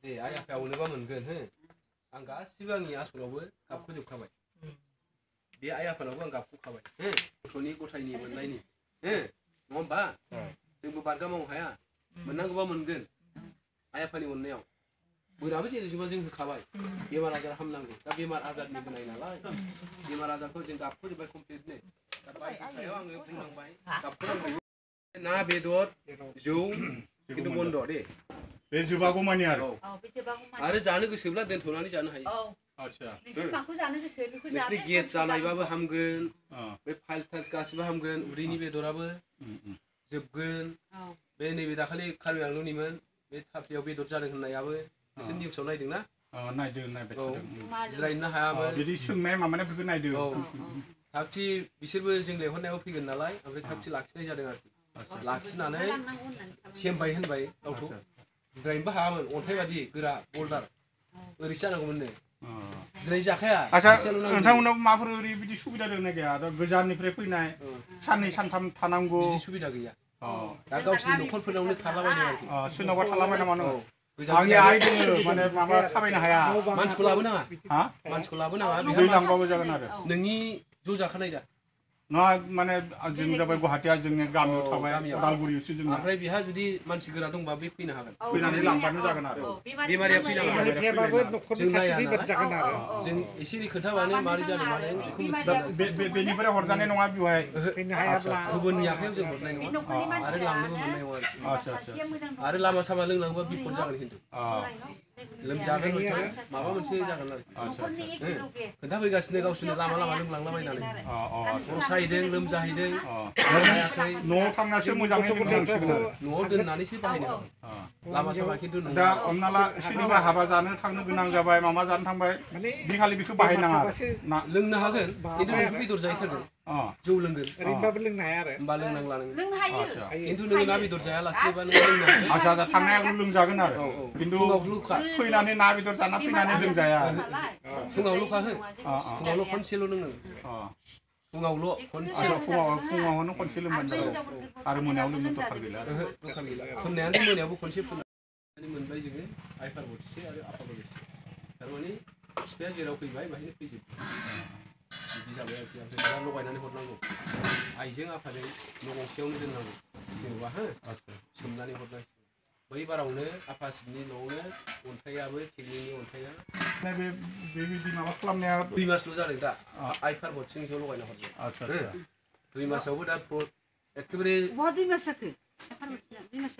네, 아이 앞에 오늘 밤은 그 안가 시방이 아소라고 갑고 좀 가봐요. 네 아이 앞에라고 안 갑고 가봐요. 돈이 고타이니 원라이니. 뭔가 지금 반가워 하야. 만난 거 보면 그 아이 앞에 원네요. 뭐라고 제일 지금 지금 가봐요. 비말 아जार 함랑고. 다 비말 아जार 니가 나이 나라. 비말 아जार 거 지금 갑고 좀 컴플리트네. 바이 가요 안 그래 분랑 바이. 갑고 나 베도 조 কিন্তু বন্ধ রে बे जोबागौमानि आरो बेजोबागौमानि आरो जानो गोसोब्ला दोनथ'नानै जानो हायो आच्छा नोंसोर माखौ जानो गोसो बेखौ जानो नोंसोरनि गेस जानायबाबो हामगोन बे फाइल्स टाइल्स गासिबो हामगोन उदैनि बेदराबो जोबगोन बे नैबे दाखालि कार्बि आंलंनिमोन बे थाफ्लियाव बेदर जादों होननायाबो नोंसोर निउसाव नायदोंना नायदों जिरायनो हायामोन बिदि सोंनाय माबानायफोरखौ नायदों थागथि बिसोरबो जों लेंहरनायाव फैगोन नालाय ओमफ्राय थागथि लाखिनाय जादों आरोखि लाखिनानै सेमबाय होनबाय गावथ' जिरायनोबो हायामोन अन्थाइ बादि गोरा बल्डार ओरैसो जानांगौमोननो जिरायनो जाखाया आच्छा नोंथांमोनाव माबाफोर ओरैबायदि सुबिदा दंना गैया गोजाननिफ्राय फैनाय साननै सानथाम थानांगौ बिदि सुबिदा गैया दा गावसोरनि न'खरफोरावनो थालाबायदों आरोखि सोरनावबा थालाबायना मानो आंनि आइ दोङो माने माबा थाबायनो हाया मानसिखौ लाबोनाङा मानसिखौ लाबोनाङा दैलांबाबो जागोन आरो नोंनि ज' जाखानाय दा ना माने जों जाबाय गुवाहाटिया जोंनि गामियाव थाबाय उदालगुरियावसो जों ओमफ्राय बिहा जुदि मानसि गोरा दंबा बे फैनो हागोन फैनानै लांबानो जागोन आरो बेमारिया फैनो हागोन जों नाया जों एसे खोन्थाबानो मारै जादों माने बेखौ मिथिबाय बेनिफ्राय हरजानाय नङा बेवहाय फैनो हायाब्ला गुबुननि आखायाव जों हरनाय नङा आरो लांनोबो मोननाय नङा आच्छा आरो लामा सामा लोंलाङोबा बिपद जागोन खिन्थु लोमजागोन हयथ' माबा मोनसे जागोन आरो खोन्थाफैगासिनो गावसोरनो लामा लामा लोंलांलाबायनानै सायदों लोमजाहैदों हायाखै न'आव थांनासो मोजाङै लोंनांसिगोन न'आव दोननानैसो बाहायनो लामा सामा खिन्थु दा हमना ला सोरनिबा हाबा जानो थांनो गोनां जाबाय माबा जानो थांबाय बे खालि बेखौ बाहायनाङा लोंनो हागोन खिन्थु नोंखौ बेदर जाहैथारगोन जौ लोंगोन ओरैनोबाबो लोंनो हाया आरो होमबा लोंनांला नों लोंनो हायो खिन्थु नों ना बेदर जायालासेबा नों लोंनो हायो आच्छा थांनायाव लोंजागोन आरो खिन्थु फैनानै ना बेदर जाना फैनानै लोंजाया फुङावल'खा हो फुङावल' खनसेल' लोंनांगौ फुङावल' फुङावनो खनसे लोंबानो जाबाय आरो मोनायाव लोंनो दरखार गैला दरखार गैला फुननायानो मोनायावबो खनसे फुननानै मोनबाय जोङो आइफार बोथिसे आरो आफा बोथिसे थारमाने बिफाया जेराव फैबाय बाहायनो फैजोबबाय बिदि जाबाय आरोखि ओमफ्राय दा लगायनानै हरनांगौ आइजों आफाजों न' गंसेयावनो दोननांगौ जेनेबा हो सोमनानै हरनांसिगौ बै बारावनो आफासिनि न'आवनो अन्थाइयाबो टेकनिकनि अन्थाइया बेबायदि माबा खालामनाया 2 मासल' जादों दा आइफार बोथिसेजों लगायना हरबाय आच्छा 2 मासावबो दा एखेबारे बहा 2 मास जाखो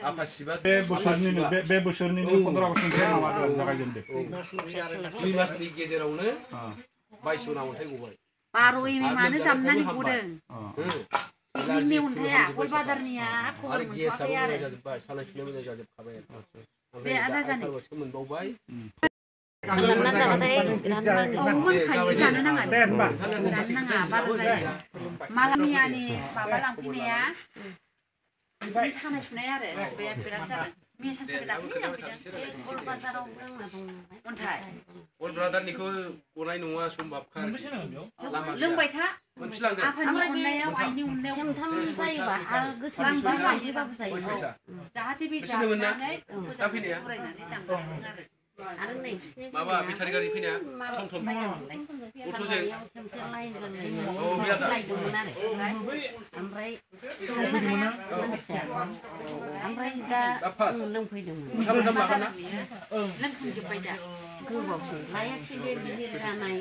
आफासिबा बे बोसोरनिनो 15 आगस्टनिफ्राय माबादों जागायजेनदों 2 मासनि गेजेरावनो 22 अन्थाइ गबाय 12 एम मानो जामनानै गदों बिनि अन्थाइया कलबादारनिया खबर मोनथ'आखै आरो सानाय सुनाय मोजां जाजोबखाबाय बे आदा जानाय मोनबावबाय खालामना जाबाथाय जानो नाङा बारा जायो मालामियानि माबा लांफैनाया बिदि सानाय सुनाय आरो बिराद जादों मैया सानसे दाख्लै लांफैदों कलबादाराव अन्थाइ कलबादारनिखौ गनाय नङा सम्भाबखा लोंबाय था आफानि अननायाव आइनि अननायाव खेमथाम जायोबा आरो गोसोआंबा जायोबाबो जायो जाहाथे बे जानानै फरायनानै दांगारदों आरो नै बिसिनि माबा बेटारि गारि फैनाया थम थम अट'जों लायदोंमोन आरो ओमफ्राय दा लोंफैदोंमोन लोंखांजोब्बाय दा गोबावसो लायाखिसै बे गिदिर जानाय